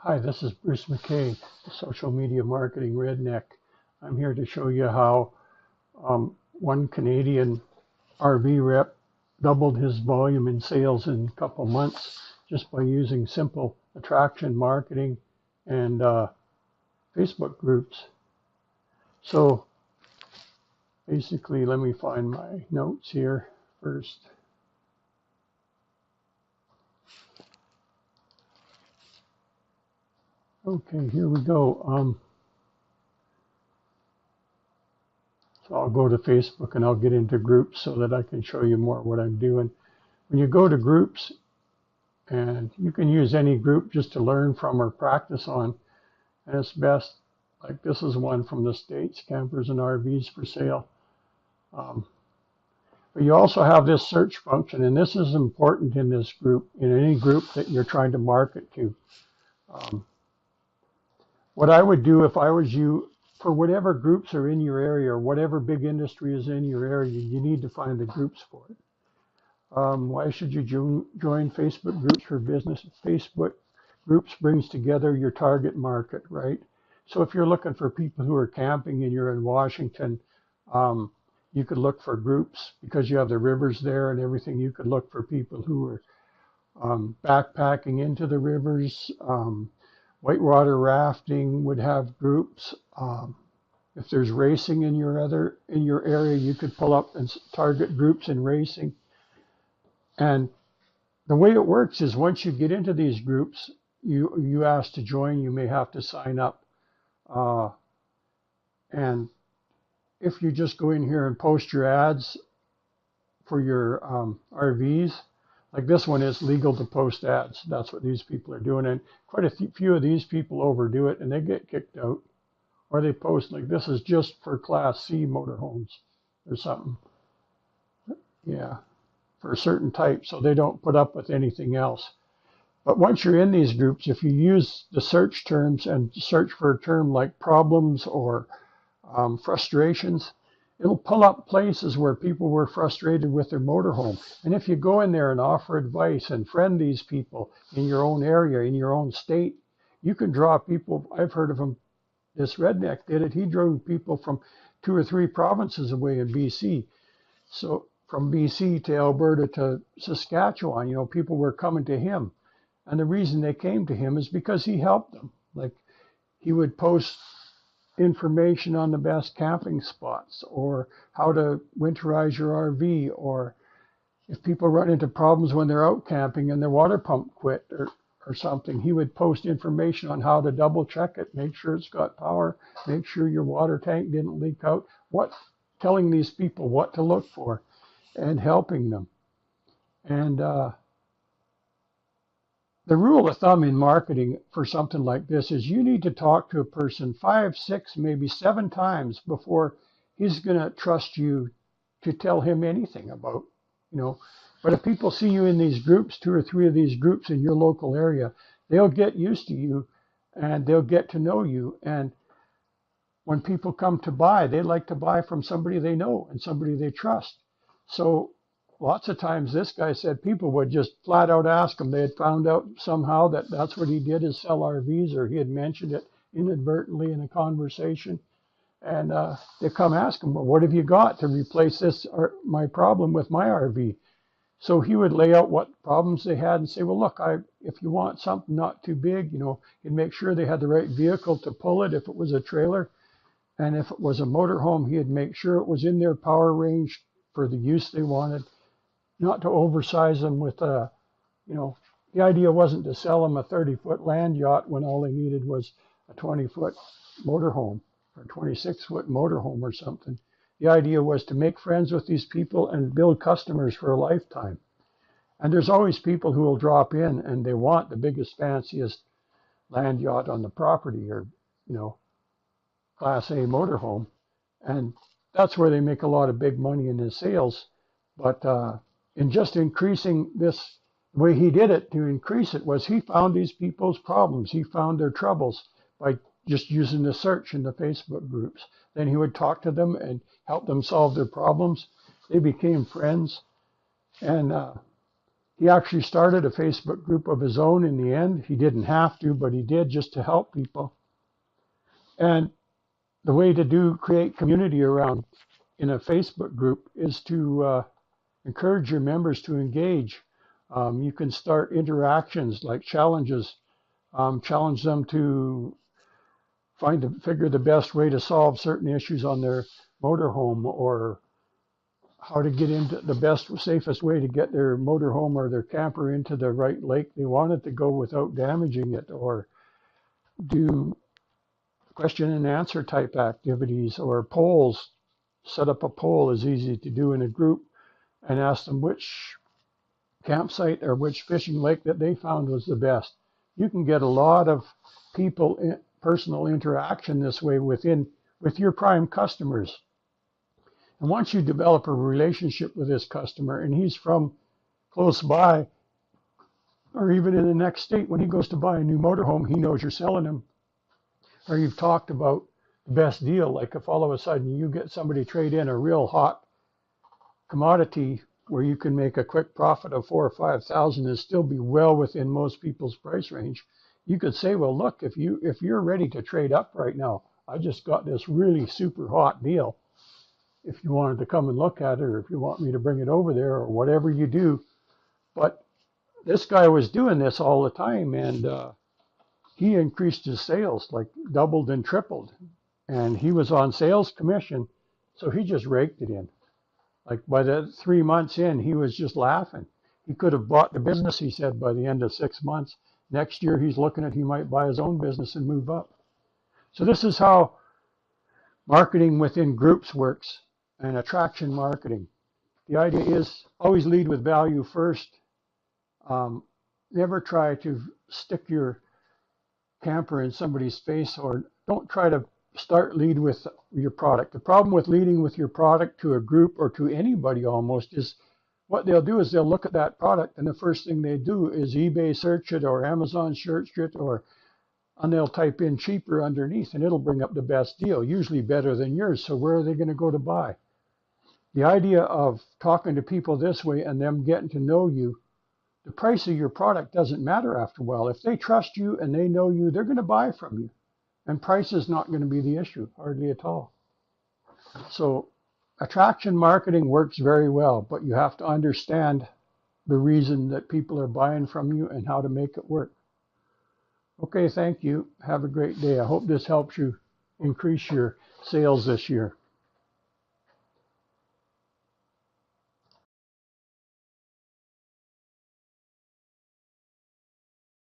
Hi, this is Bruce McKay, the social media marketing redneck. I'm here to show you how one Canadian RV rep doubled his volume in sales in a couple months just by using simple attraction marketing and Facebook groups. So basically, let me find my notes here first. Okay, here we go. So I'll go to Facebook and I'll get into groups so that I can show you more what I'm doing. When you go to groups, and you can use any group just to learn from or practice on, and it's best, like this is one from the States, campers and RVs for sale. But you also have this search function, and this is important in this group, in any group that you're trying to market to. What I would do if I was you, for whatever groups are in your area or whatever big industry is in your area, you need to find the groups for it. Why should you join Facebook groups for business? Facebook groups brings together your target market, right? So if you're looking for people who are camping and you're in Washington, you could look for groups because you have the rivers there and everything. You could look for people who are backpacking into the rivers. Whitewater rafting would have groups. If there's racing in your area, you could pull up and target groups in racing. And the way it works is once you get into these groups, you ask to join, you may have to sign up. And if you just go in here and post your ads for your RVs, like this one is legal to post ads. That's what these people are doing. And quite a few of these people overdo it and they get kicked out. Or they post like this is just for Class C motorhomes or something. Yeah, for a certain type. So they don't put up with anything else. But once you're in these groups, if you use the search terms and search for a term like problems or frustrations, it'll pull up places where people were frustrated with their motorhome. And if you go in there and offer advice and friend these people in your own area, in your own state, you can draw people. I've heard of him. This redneck did it. He drove people from 2 or 3 provinces away in BC. So from BC to Alberta to Saskatchewan, people were coming to him. And the reason they came to him is because he helped them. Like he would post information on the best camping spots or how to winterize your RV, or if people run into problems when they're out camping and their water pump quit or something, he would post information on how to double check it, make sure it's got power, make sure your water tank didn't leak out, telling these people what to look for and helping them. And the rule of thumb in marketing for something like this is you need to talk to a person 5, 6, maybe 7 times before he's going to trust you to tell him anything about, But if people see you in these groups, 2 or 3 of these groups in your local area, they'll get used to you and they'll get to know you. And when people come to buy, they like to buy from somebody they know and somebody they trust. So lots of times this guy said people would just flat out ask him. They had found out somehow that that's what he did is sell RVs, or he had mentioned it inadvertently in a conversation. And they come ask him, well, what have you got to replace my problem with my RV? So he would lay out what problems they had and say, well, look, if you want something not too big, he'd make sure they had the right vehicle to pull it if it was a trailer. And if it was a motorhome, he'd make sure it was in their power range for the use they wanted, not to oversize them with the idea wasn't to sell them a 30-foot land yacht when all they needed was a 20-foot motorhome or 26-foot motorhome or something. The idea was to make friends with these people and build customers for a lifetime. And there's always people who will drop in and they want the biggest, fanciest land yacht on the property or, Class A motorhome. And that's where they make a lot of big money in the sales. But in just increasing this, the way he did it to increase it was he found these people's problems. He found their troubles by just using the search in the Facebook groups. Then he would talk to them and help them solve their problems. They became friends. And He actually started a Facebook group of his own in the end. He didn't have to, but he did just to help people. And the way to create community around in a Facebook group is to encourage your members to engage. You can start interactions like challenges, challenge them to figure the best way to solve certain issues on their motorhome, or how to get into the best, safest way to get their motorhome or their camper into the right lake they want it to go without damaging it, or do question and answer type activities or polls. Set up a poll is easy to do in a group and ask them which campsite or which fishing lake that they found was the best. You can get a lot of personal interaction this way with your prime customers. And once you develop a relationship with this customer and he's from close by or even in the next state, when he goes to buy a new motorhome, he knows you're selling him, or you've talked about the best deal. Like if all of a sudden you get somebody trade in a real hot commodity where you can make a quick profit of 4,000 or 5,000 and still be well within most people's price range, you could say, well, look, if you're ready to trade up right now, I just got this really super hot deal. If you wanted to come and look at it, or if you want me to bring it over there, or whatever you do. But this guy was doing this all the time, and he increased his sales, like doubled and tripled. And he was on sales commission, so he just raked it in. Like by the 3 months in, he was just laughing. He could have bought the business, he said, by the end of 6 months. Next year, he's looking at he might buy his own business and move up. So this is how marketing within groups works, and attraction marketing. The idea is always lead with value first. Never try to stick your camper in somebody's face, or don't try to lead with your product. The problem with leading with your product to a group or to anybody almost is what they'll do is they'll look at that product, and the first thing they do is eBay search it or Amazon search it, and they'll type in cheaper underneath, and it'll bring up the best deal, usually better than yours. So where are they going to go to buy? The idea of talking to people this way and them getting to know you, the price of your product doesn't matter after a while. If they trust you and they know you, they're going to buy from you. And price is not going to be the issue, hardly at all. So attraction marketing works very well, but you have to understand the reason that people are buying from you and how to make it work. Okay, thank you. Have a great day. I hope this helps you increase your sales this year.